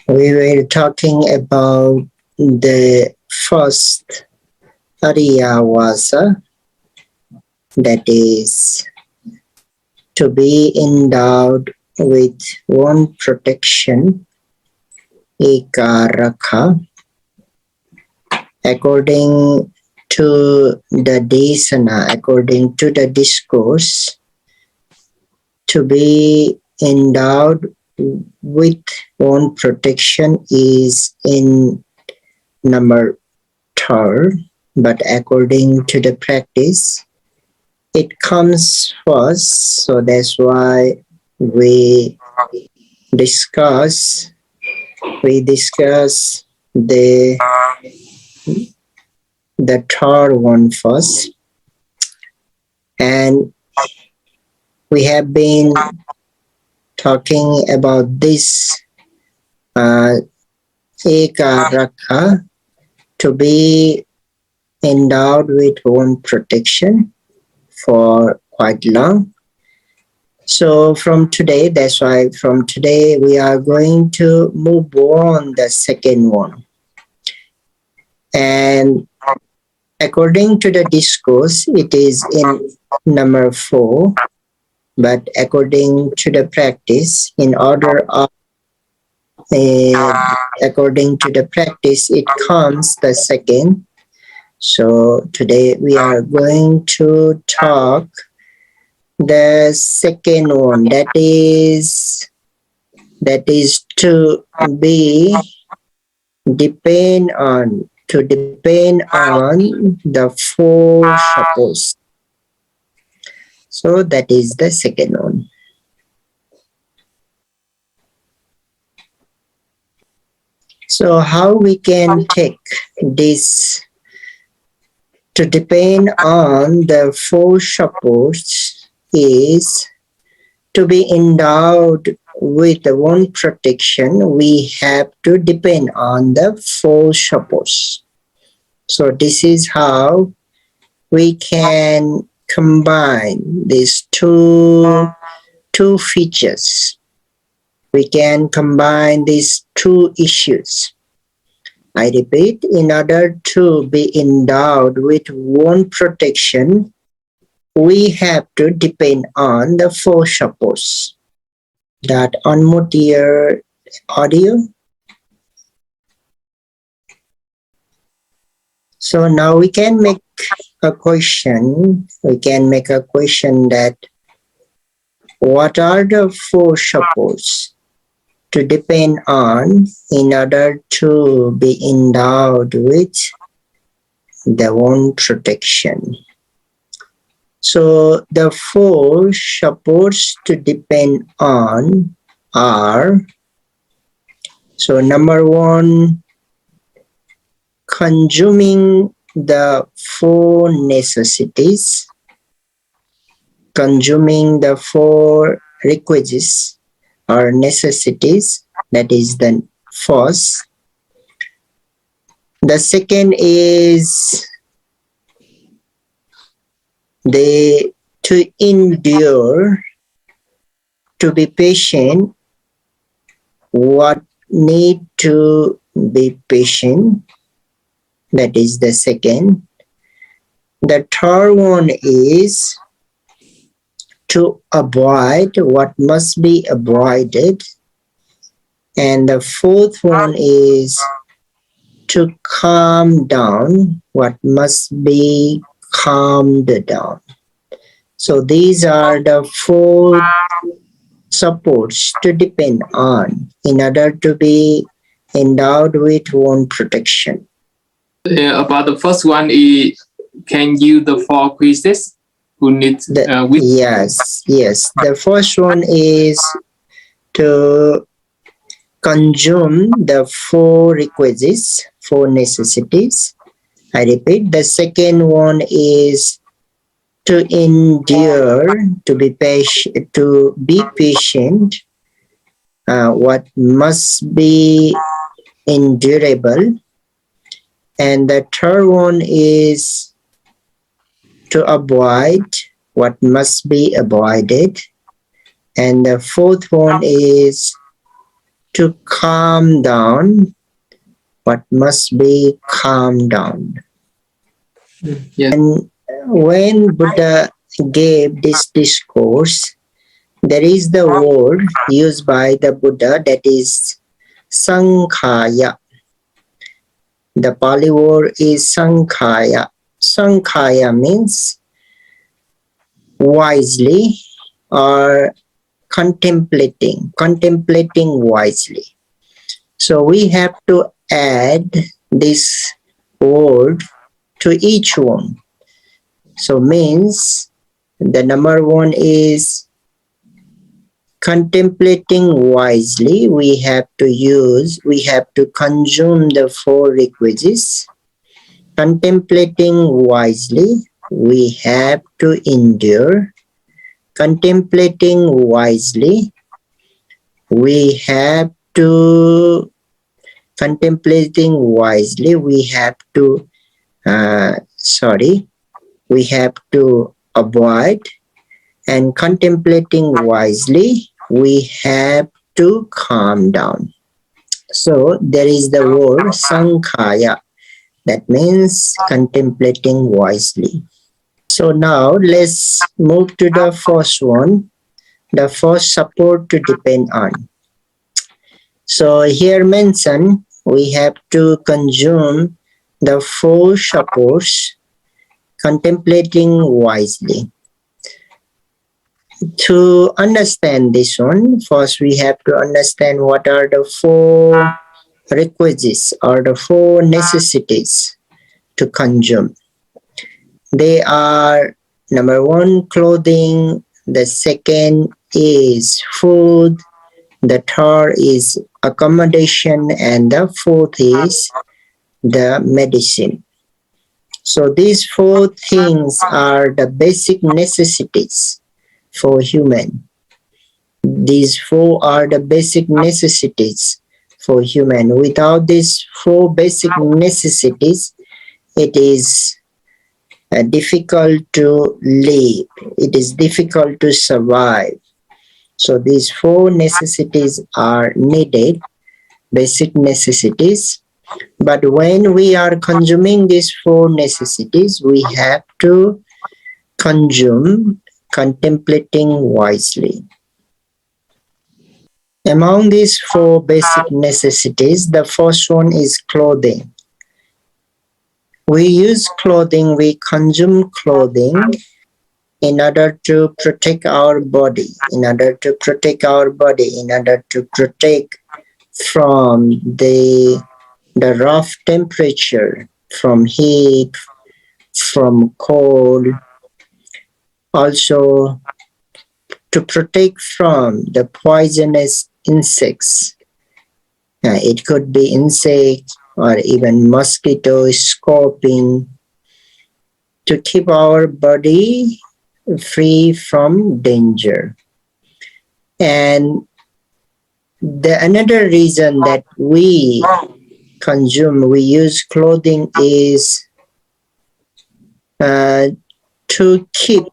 We were talking about the first Ariyawasa, that is to be endowed with one protection, Ekarakha, according to the Desana, according to the discourse, to be endowed with one protection is in number third, but according to the practice, it comes first. So that's why we discuss discuss the third one first, and we have been talking about this uh, Ekarakha, to be endowed with one protection for quite long. So from today, that's why from today we are going to move on the second one. And according to the discourse, it is in number 4, but according to the practice, in order of according to the practice, it comes the second. So today we are going to talk the second one, that is to be depend on the four suppose. So that is the second one. So how we can take this to depend on the four supports is to be endowed with one protection, we have to depend on the four supports. So this is how we can combine these two features. We can combine these two issues. I repeat, in order to be endowed with one protection, we have to depend on the four supports. That unmute your audio. So now we can make a question. We can make a question that what are the four supports to depend on in order to be endowed with the one protection? So the four supports to depend on are, so number 1, consuming the four necessities, consuming the four requisites or necessities, that is the first. The second is to endure, to be patient, what need to be patient, that is the second. The third one is to avoid what must be avoided, and the fourth one is to calm down what must be calmed down. So these are the four supports to depend on in order to be endowed with one protection. About the first one, can you the four quizzes who need with? Yes. The first one is to consume the four requisites, four necessities. I repeat, the second one is to endure, to be patient, what must be endurable. And the third one is to avoid what must be avoided. And the fourth one is to calm down what must be calmed down. Yeah. And when Buddha gave this discourse, there is the word used by the Buddha, that is Sankhaya. The Pali word is Sankhaya. Sankhaya means wisely or contemplating wisely. So we have to add this word to each one. So means the number one is contemplating wisely. We have to consume the four requisites. Contemplating wisely, we have to endure. Contemplating wisely, we have to we have to avoid, and contemplating wisely, we have to calm down. So there is the word Sankhaya, that means contemplating wisely. So now let's move to the first one, the first support to depend on. So here mentioned, we have to consume the four supports, contemplating wisely. To understand this one, first we have to understand what are the four requisites or the four necessities to consume. They are, number one, clothing, the second is food, the third is accommodation, and the fourth is the medicine. So these four things are the basic necessities for human. These four are the basic necessities for human. Without these four basic necessities, it is difficult to live. It is difficult to survive. So these four necessities are needed, basic necessities. But when we are consuming these four necessities, we have to consume contemplating wisely. Among these four basic necessities, the first one is clothing. We use clothing, we consume clothing in order to protect our body, in order to protect from the rough temperature, from heat, from cold, also to protect from the poisonous insects. It could be insect or even mosquito, scorpion, to keep our body free from danger. And another reason that we use clothing is to keep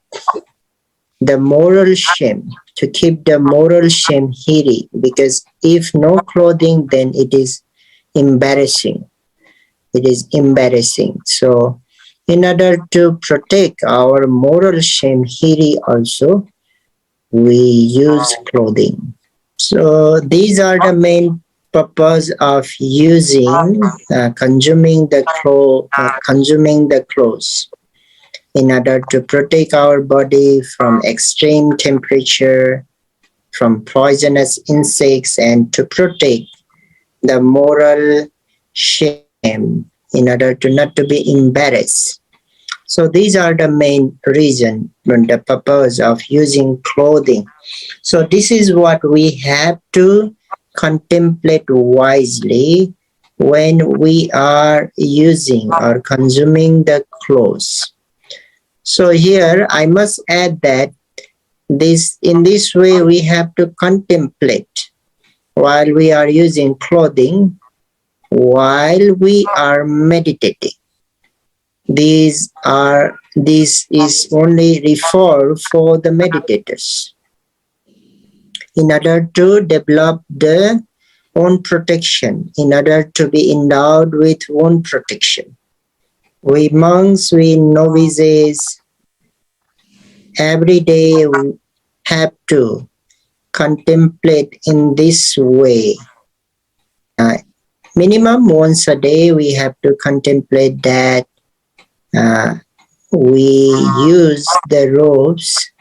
the moral shame, hidden, because if no clothing, then it is embarrassing. So in order to protect our moral shame hidden also, we use clothing. So these are the main purpose of using consuming the clothes in order to protect our body from extreme temperature, from poisonous insects, and to protect the moral shame in order to not to be embarrassed. So these are the main reason and the purpose of using clothing. So this is what we have to contemplate wisely when we are using or consuming the clothes. So here I must add that in this way we have to contemplate while we are using clothing, while we are meditating. This is only reserved for the meditators in order to develop the own protection, in order to be endowed with own protection. We monks, we novices, every day have to contemplate in this way. Minimum once a day we have to contemplate that we use the robes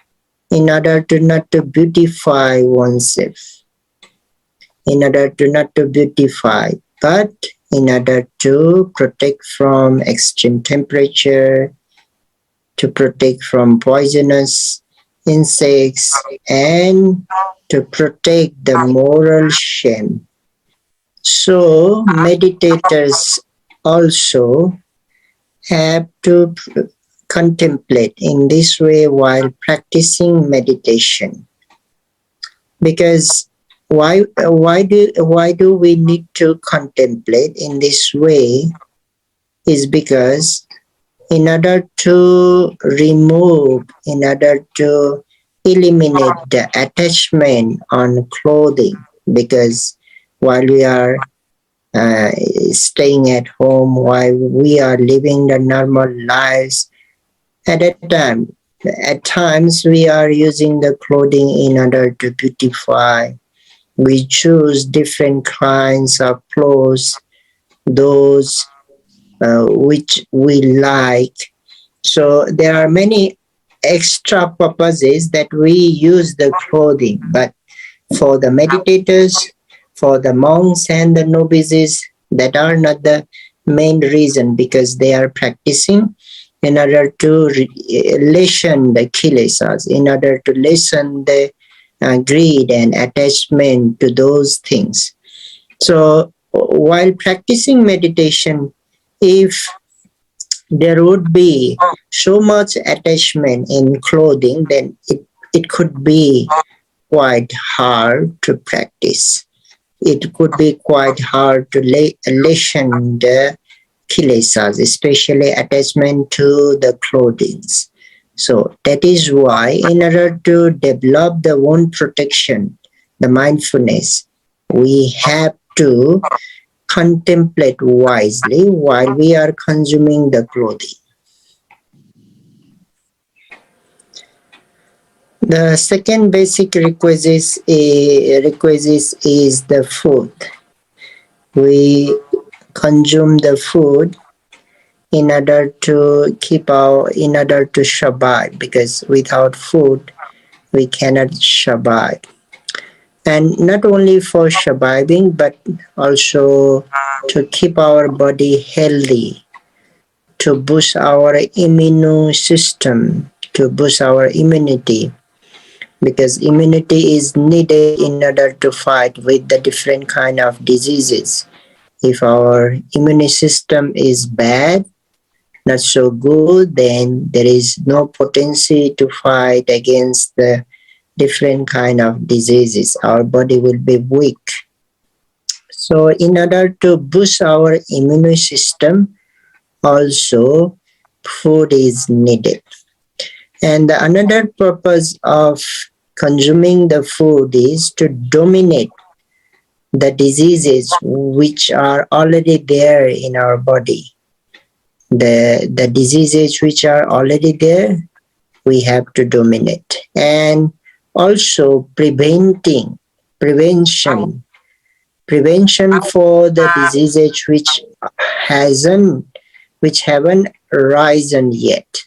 in order to not to beautify oneself, in order to not to beautify, but in order to protect from extreme temperature, to protect from poisonous insects, and to protect the moral shame. So meditators also have to contemplate in this way while practicing meditation. Because why do we need to contemplate in this way is because in order to remove, in order to eliminate the attachment on clothing, because while we are staying at home, while we are living the normal lives, at times we are using the clothing in order to beautify. We choose different kinds of clothes, those which we like. So there are many extra purposes that we use the clothing, but for the meditators, for the monks and the novices, that are not the main reason, because they are practicing in order to lessen the kilesas, in order to lessen the greed and attachment to those things. So while practicing meditation, if there would be so much attachment in clothing, then it could be quite hard to practice. It could be quite hard to lessen the kilesas, especially attachment to the clothing. So that is why, in order to develop the own protection, the mindfulness, we have to contemplate wisely while we are consuming the clothing. The second basic requisite is the food. We consume the food in order to survive, because without food we cannot survive. And not only for surviving, but also to keep our body healthy, to boost our immune system, to boost our immunity, because immunity is needed in order to fight with the different kind of diseases. If our immune system is bad, not so good, then there is no potency to fight against the different kind of diseases. Our body will be weak. So in order to boost our immune system, also food is needed. And another purpose of consuming the food is to dominate the diseases which are already there in our body. The diseases which are already there, we have to dominate. And also prevention for the diseases which haven't risen yet.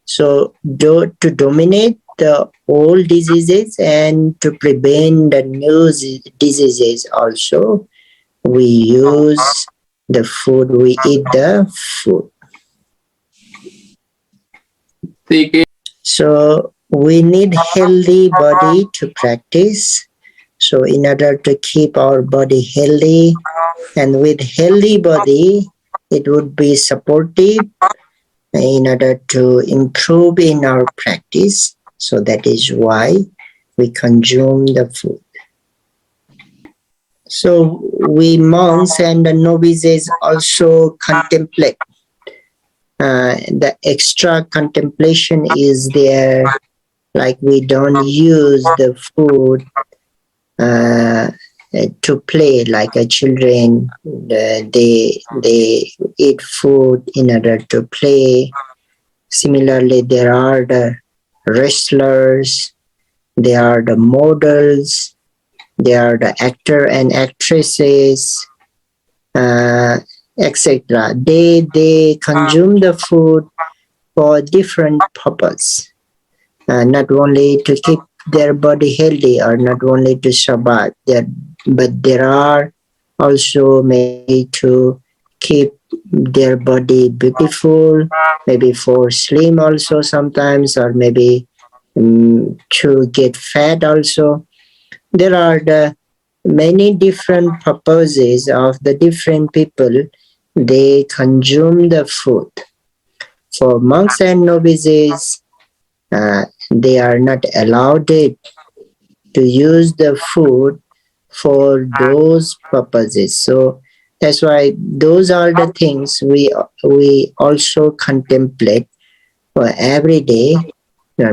So to dominate the old diseases and to prevent the new diseases also, we use the food, we eat the food. So we need healthy body to practice. So in order to keep our body healthy, and with healthy body, it would be supportive in order to improve in our practice. So that is why we consume the food. So we monks and the novices also contemplate. The extra contemplation is there, like we don't use the food to play like a children. They eat food in order to play. Similarly, there are the wrestlers, there are the models, there are the actor and actresses, etc. They consume the food for different purpose, not only to keep their body healthy or not only to survive, but there are also maybe to keep their body beautiful, maybe for slim also sometimes, or maybe to get fat also. There are the many different purposes of the different people. They consume the food. For monks and novices, they are not allowed it to use the food for those purposes. So that's why those are the things we also contemplate for every day,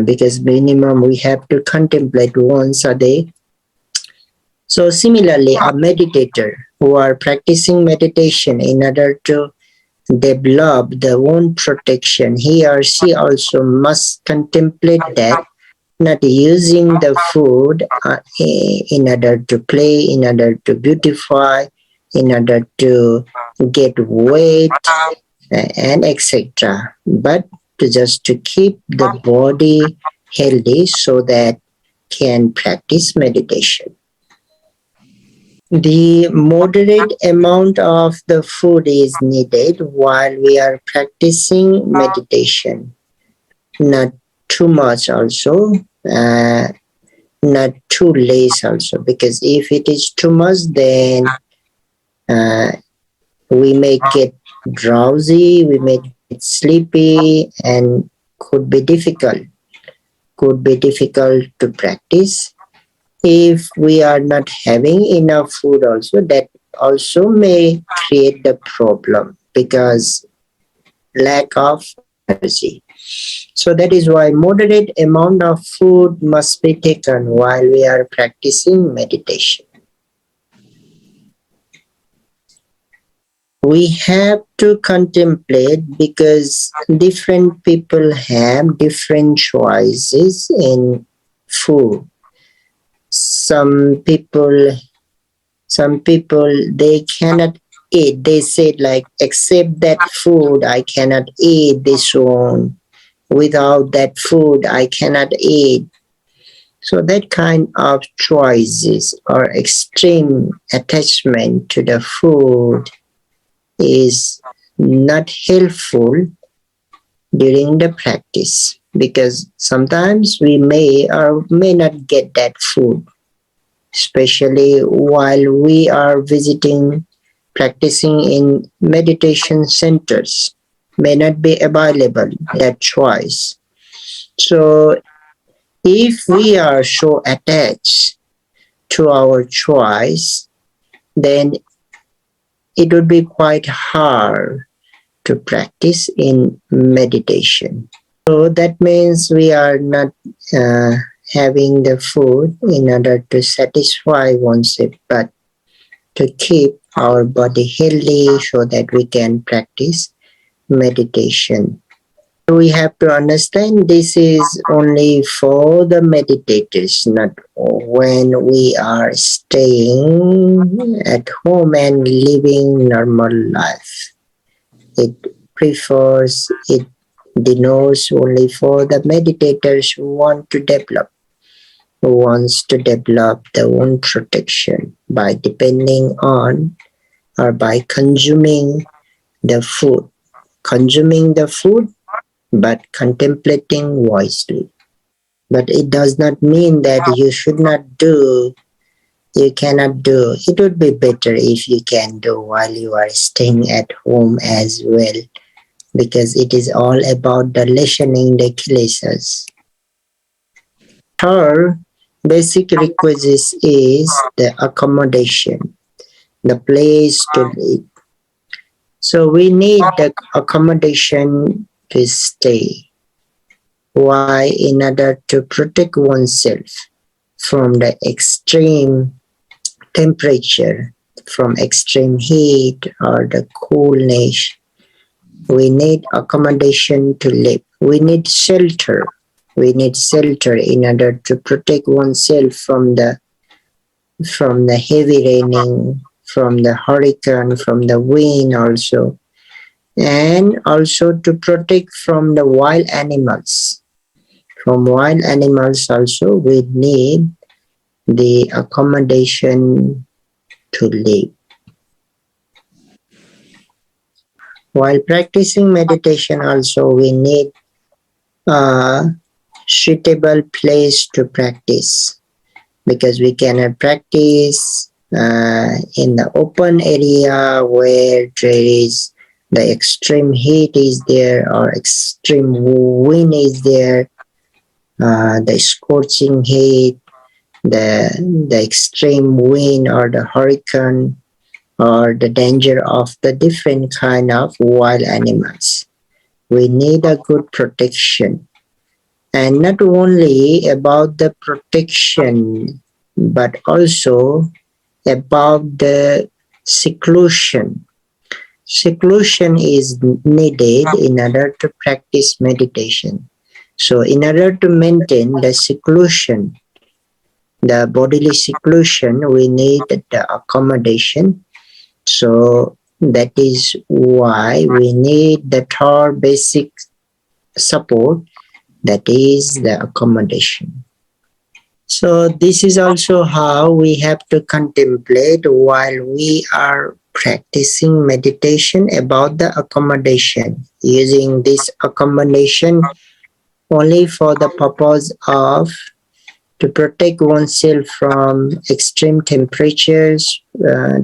because minimum we have to contemplate once a day. So similarly, a meditator who are practicing meditation in order to develop their own protection, he or she also must contemplate that, not using the food in order to play, in order to beautify, in order to get weight, and etc. But just to keep the body healthy so that can practice meditation. The moderate amount of the food is needed while we are practicing meditation. Not too much also, not too less also, because if it is too much, then we may get drowsy, we may get sleepy, and could be difficult to practice. If we are not having enough food also, that also may create the problem, because lack of energy. So that is why moderate amount of food must be taken while we are practicing meditation. We have to contemplate, because different people have different choices in food. Some people they cannot eat. They said like, except that food I cannot eat this one. Without that food I cannot eat. So that kind of choices or extreme attachment to the food is not helpful during the practice, because sometimes we may or may not get that food, especially while we are visiting, practicing in meditation centers, may not be available that choice. So if we are so attached to our choice, then it would be quite hard to practice in meditation. So that means we are not having the food in order to satisfy oneself, but to keep our body healthy so that we can practice meditation. We have to understand this is only for the meditators, not when we are staying at home and living normal life. It denotes only for the meditators who want to develop, who wants to develop their own protection by depending on or by consuming the food. Consuming the food but contemplating wisely. But it does not mean that you should not do, you cannot do. It would be better if you can do while you are staying at home as well, because it is all about the lessening the kilesas. Third basic requisite is the accommodation, the place to live. So we need the accommodation to stay. Why? In order to protect oneself from the extreme temperature, from extreme heat or the coolness. We need accommodation to live. We need shelter. We need shelter in order to protect oneself from the heavy raining, from the hurricane, from the wind also, and also to protect from the wild animals. From wild animals also we need the accommodation to live. While practicing meditation also we need a suitable place to practice, because we cannot practice in the open area where there is the extreme heat is there or extreme wind is there, the scorching heat, the extreme wind or the hurricane or the danger of the different kind of wild animals. We need a good protection. And not only about the protection, but also about the seclusion. Seclusion is needed in order to practice meditation. So in order to maintain the seclusion, the bodily seclusion, we need the accommodation. So that is why we need the third basic support, that is the accommodation. So this is also how we have to contemplate while we are practicing meditation about the accommodation, using this accommodation only for the purpose of to protect oneself from extreme temperatures,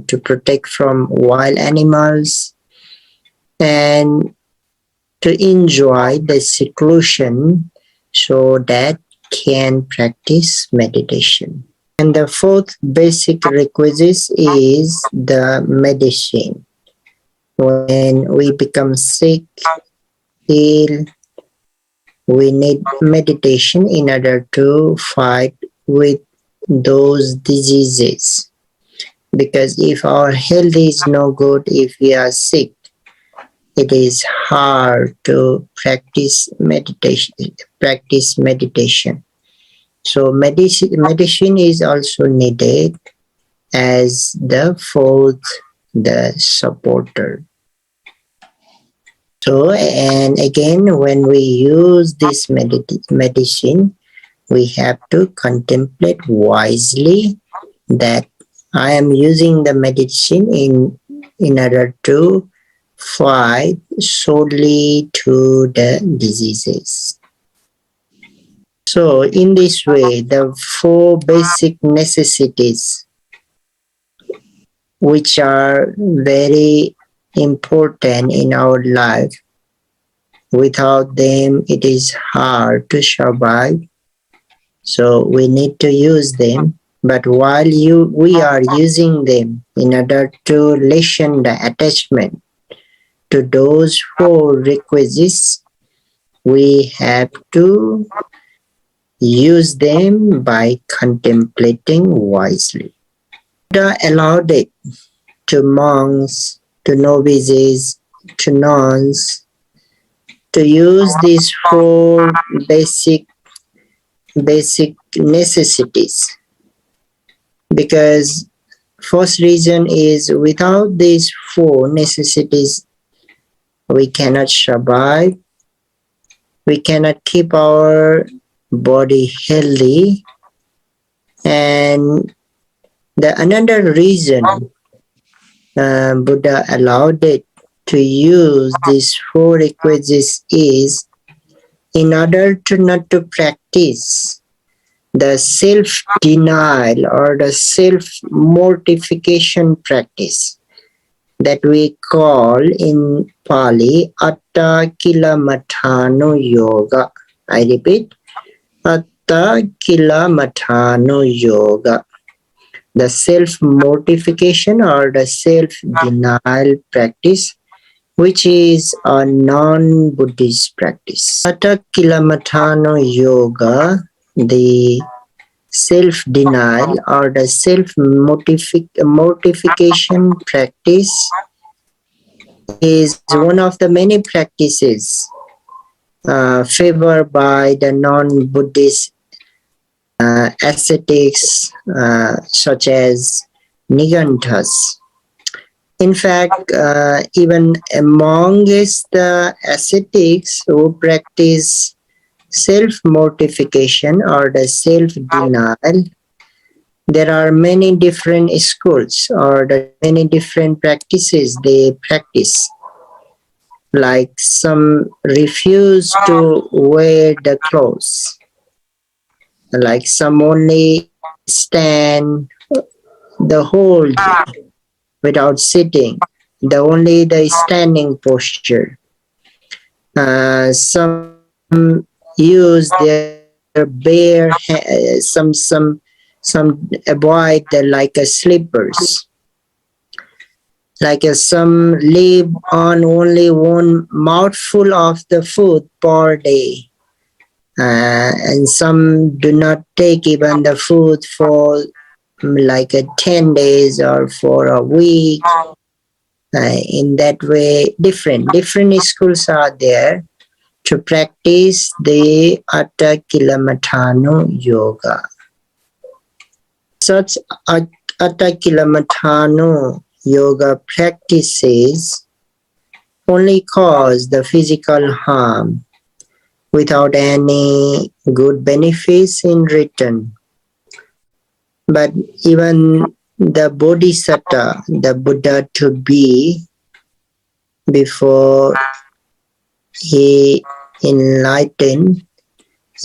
to protect from wild animals, and to enjoy the seclusion so that can practice meditation. And the fourth basic requisite is the medicine. When we become sick, ill, we need meditation in order to fight with those diseases. Because if our health is no good, if we are sick, it is hard to practice meditation. So medicine is also needed as the fourth, the supporter. So, and again, when we use this medicine, we have to contemplate wisely that I am using the medicine in order to fight solely to the diseases. So in this way, the four basic necessities, which are very important in our life, without them it is hard to survive. So we need to use them. But while we are using them in order to lessen the attachment to those four requisites, we have to use them by contemplating wisely. Buddha allowed it to monks, to novices, to nuns, to use these four basic necessities. Because first reason is without these four necessities, we cannot survive, we cannot keep our body healthy. And the another reason Buddha allowed it to use these four requisites is in order to not to practice the self-denial or the self-mortification practice that we call in Pali Atta Kilamatthano Yoga. I repeat, Atta Kilamatthano Yoga. The self-mortification or the self-denial practice, which is a non-Buddhist practice. Atta Kilamatthano Yoga, the self-denial or the self-mortification practice is one of the many practices favored by the non-Buddhist ascetics such as Niganthas. In fact, even amongst the ascetics who practice self-mortification or the self-denial, there are many different schools or the many different practices they practice. Like some refuse to wear the clothes, like some only stand the whole day without sitting, the standing posture. Some use their bare some avoid the like a slippers. Like some live on only one mouthful of the food per day, and some do not take even the food for like 10 days or for a week. In that way, different schools are there to practice the Attakilamatthana yoga. Such Attakilamatthana yoga practices only cause the physical harm without any good benefits in return. But even the Bodhisattva, the Buddha to be, before he enlightened,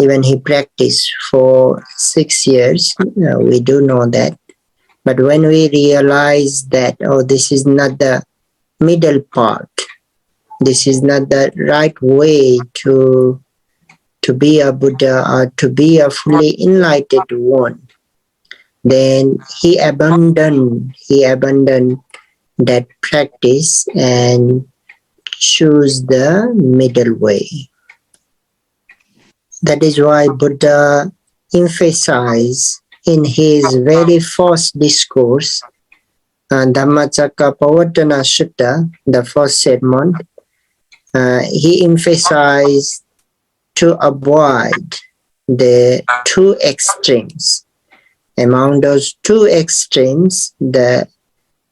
even he practiced for 6 years, we do know that. But when we realize that, oh, this is not the middle part, this is not the right way to be a Buddha or to be a fully enlightened one, then he abandoned that practice and choose the middle way. That is why Buddha emphasized in his very first discourse, Dhammacakkappavattana Sutta, the first sermon, he emphasized to avoid the two extremes. Among those two extremes, the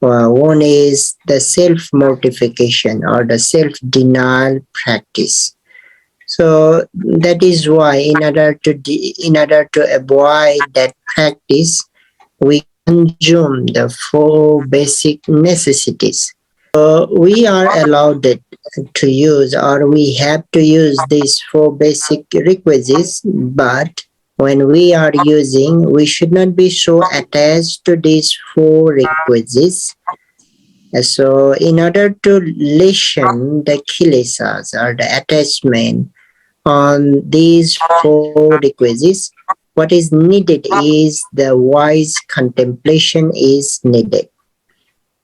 one is the self-mortification or the self-denial practice. So that is why, in order to avoid that practice, we consume the 4 basic necessities. So we are allowed to use, or we have to use, these 4 basic requisites, but when we are using, we should not be so attached to these 4 requisites. So in order to lessen the kilesas or the attachment on these 4 requisites, what is needed is the wise contemplation is needed.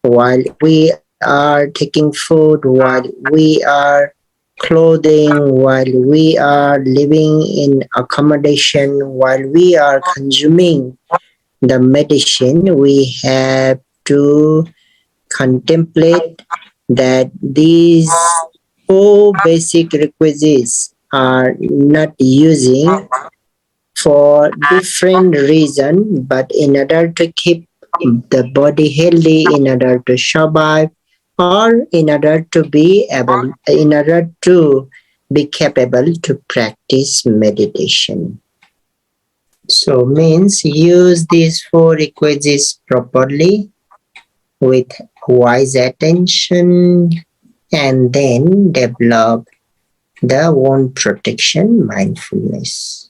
While we are taking food, while we are clothing, while we are living in accommodation, while we are consuming the medicine, we have to contemplate that these 4 basic requisites are not using for different reason, but in order to keep the body healthy, in order to survive, or in order to be capable to practice meditation. So means use these 4 requisites properly with wise attention, and then develop the wound protection mindfulness.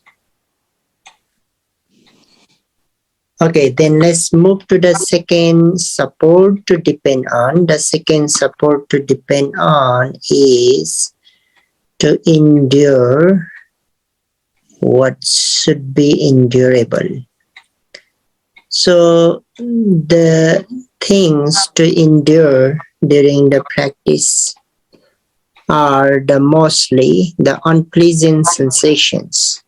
Okay, then let's move to the second support to depend on. The second support to depend on is to endure what should be endurable. So the things to endure during the practice are mostly the unpleasant sensations.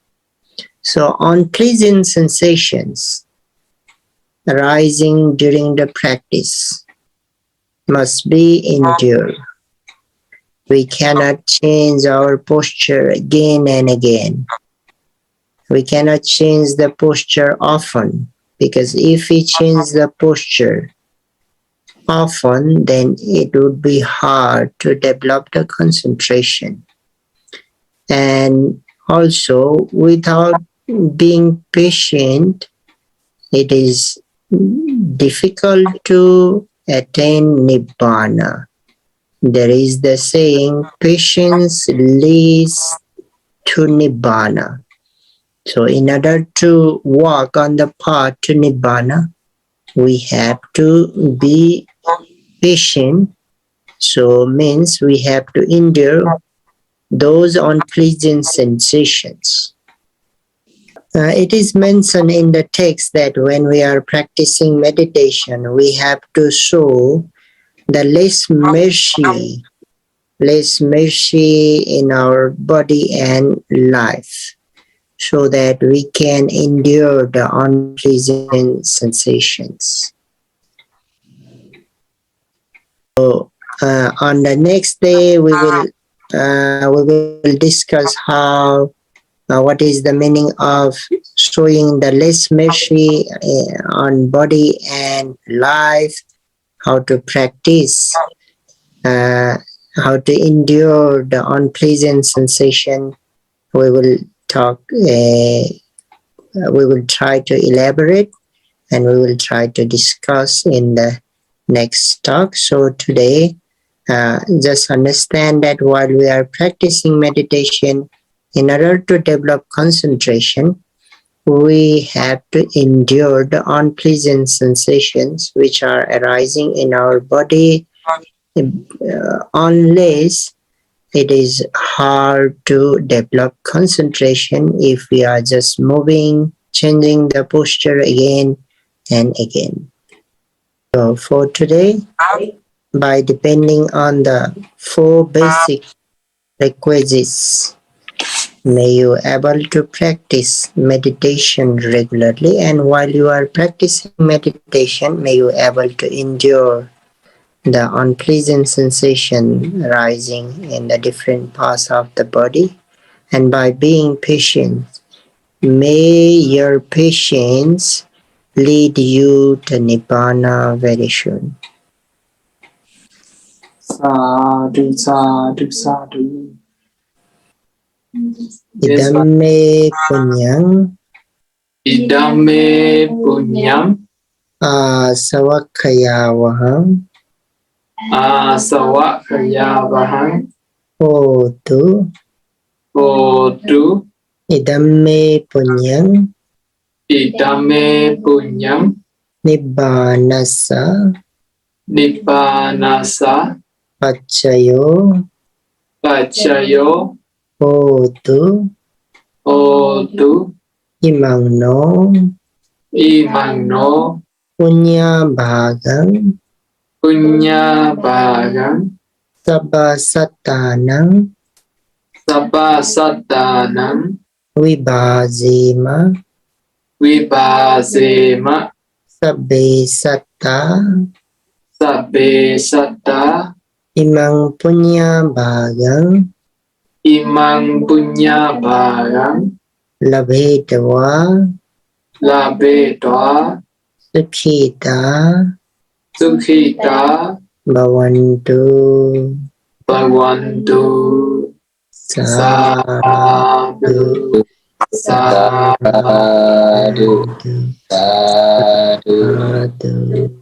So unpleasant sensations arising during the practice must be endured. We cannot change our posture again and again. We cannot change the posture often, because if we change the posture often, then it would be hard to develop the concentration. And also, without being patient, it is difficult to attain Nibbana. There is the saying, patience leads to Nibbana. So in order to walk on the path to Nibbana, we have to be patient. So means we have to endure those unpleasant sensations. It is mentioned in the text that when we are practicing meditation, we have to show the less mercy in our body and life, so that we can endure the unpleasant sensations. So on the next day, we will discuss how what is the meaning of showing the less mercy on body and life, how to practice, how to endure the unpleasant sensation. We will talk, we will try to elaborate, and we will try to discuss in the next talk. So today, just understand that while we are practicing meditation, in order to develop concentration, we have to endure the unpleasant sensations which are arising in our body, unless it is hard to develop concentration if we are just moving, changing the posture again and again. So for today, by depending on the 4 basic requisites, may you able to practice meditation regularly, and while you are practicing meditation, may you able to endure the unpleasant sensation arising in the different parts of the body. And by being patient, may your patience lead you to Nibbana very soon. Sadhu, sadhu, sadhu. Idame punyang Idame punyam savakkayavaham asavakayavaham hotu. hotu. Idame punyang Idame punyam nibbanasa nibbanasa pachayo pachayo hotu hotu imang no imang no punya bhagang punya bhagang sabba satanang sabba satanam vibhajema vibhasema sabbe satta sabbe satta imang punya bhagang imang punya bhagang labhetva labhetva sukhita sukhita bhavantu. bhavantu. Sadhu, sadhu, Sadhu. sadhu. Sadhu.